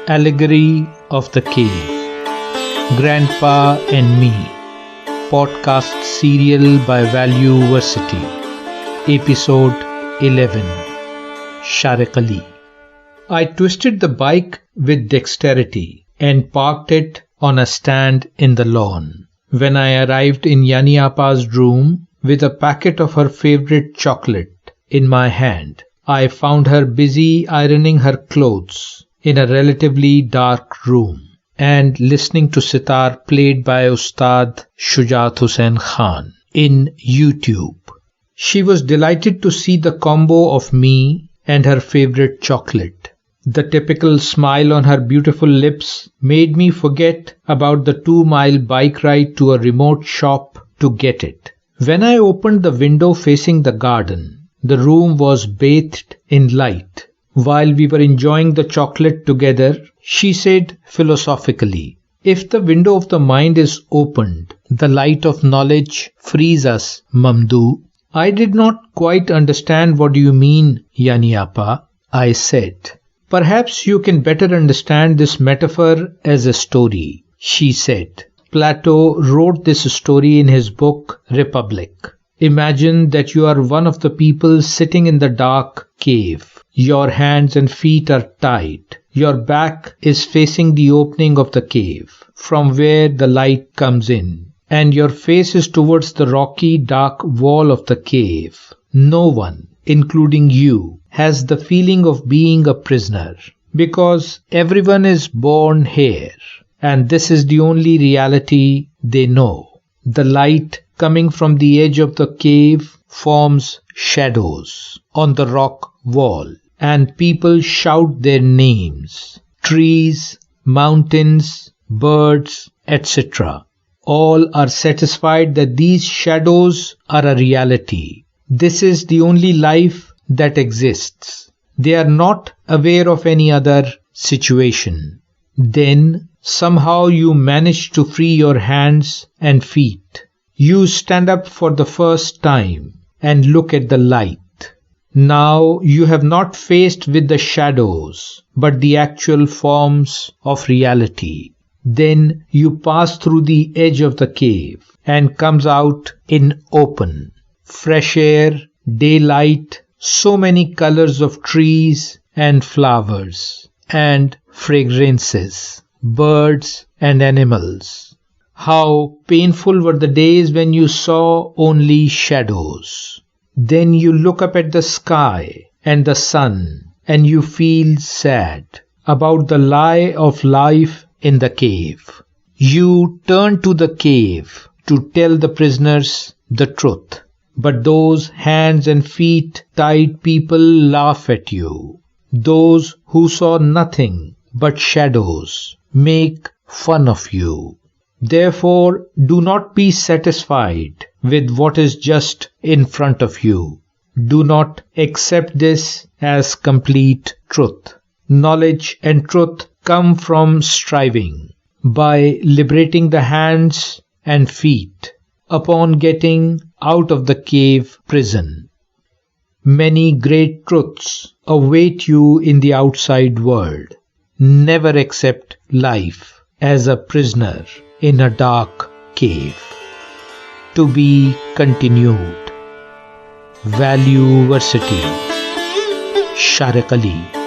Allegory of the Cave, Grandpa and Me, podcast serial by Valueversity, Episode 11, Sharik Ali. I twisted the bike with dexterity and parked it on a stand in the lawn. When I arrived in Yani Appa's room with a packet of her favorite chocolate in my hand, I found her busy ironing her clothes in a relatively dark room and listening to sitar played by Ustad Shujaat Hussain Khan in YouTube. She was delighted to see the combo of me and her favorite chocolate. The typical smile on her beautiful lips made me forget about the 2-mile bike ride to a remote shop to get it. When I opened the window facing the garden, the room was bathed in light. While we were enjoying the chocolate together, she said philosophically, "If the window of the mind is opened, the light of knowledge frees us, Mamdu." "I did not quite understand what you mean, Yani Appa," I said. "Perhaps you can better understand this metaphor as a story," she said. Plato wrote this story in his book, Republic. Imagine that you are one of the people sitting in the dark cave. Your hands and feet are tied. Your back is facing the opening of the cave, from where the light comes in, and your face is towards the rocky, dark wall of the cave. No one, including you, has the feeling of being a prisoner, because everyone is born here, and this is the only reality they know. The light coming from the edge of the cave forms shadows on the rock wall, and people shout their names. Trees, mountains, birds, etc. all are satisfied that these shadows are a reality. This is the only life that exists. They are not aware of any other situation. Then somehow you manage to free your hands and feet. You stand up for the first time and look at the light. Now you have not faced with the shadows, but the actual forms of reality. Then you pass through the edge of the cave and comes out in open. Fresh air, daylight, so many colors of trees and flowers, and fragrances, birds and animals. How painful were the days when you saw only shadows. Then you look up at the sky and the sun, and you feel sad about the lie of life in the cave. You turn to the cave to tell the prisoners the truth, but those hands and feet tied people laugh at you. Those who saw nothing but shadows make fun of you. Therefore, do not be satisfied with what is just in front of you. Do not accept this as complete truth. Knowledge and truth come from striving, by liberating the hands and feet upon getting out of the cave prison. Many great truths await you in the outside world. Never accept life as a prisoner in a dark cave. To be continued. Valueversity. Sharik Ali.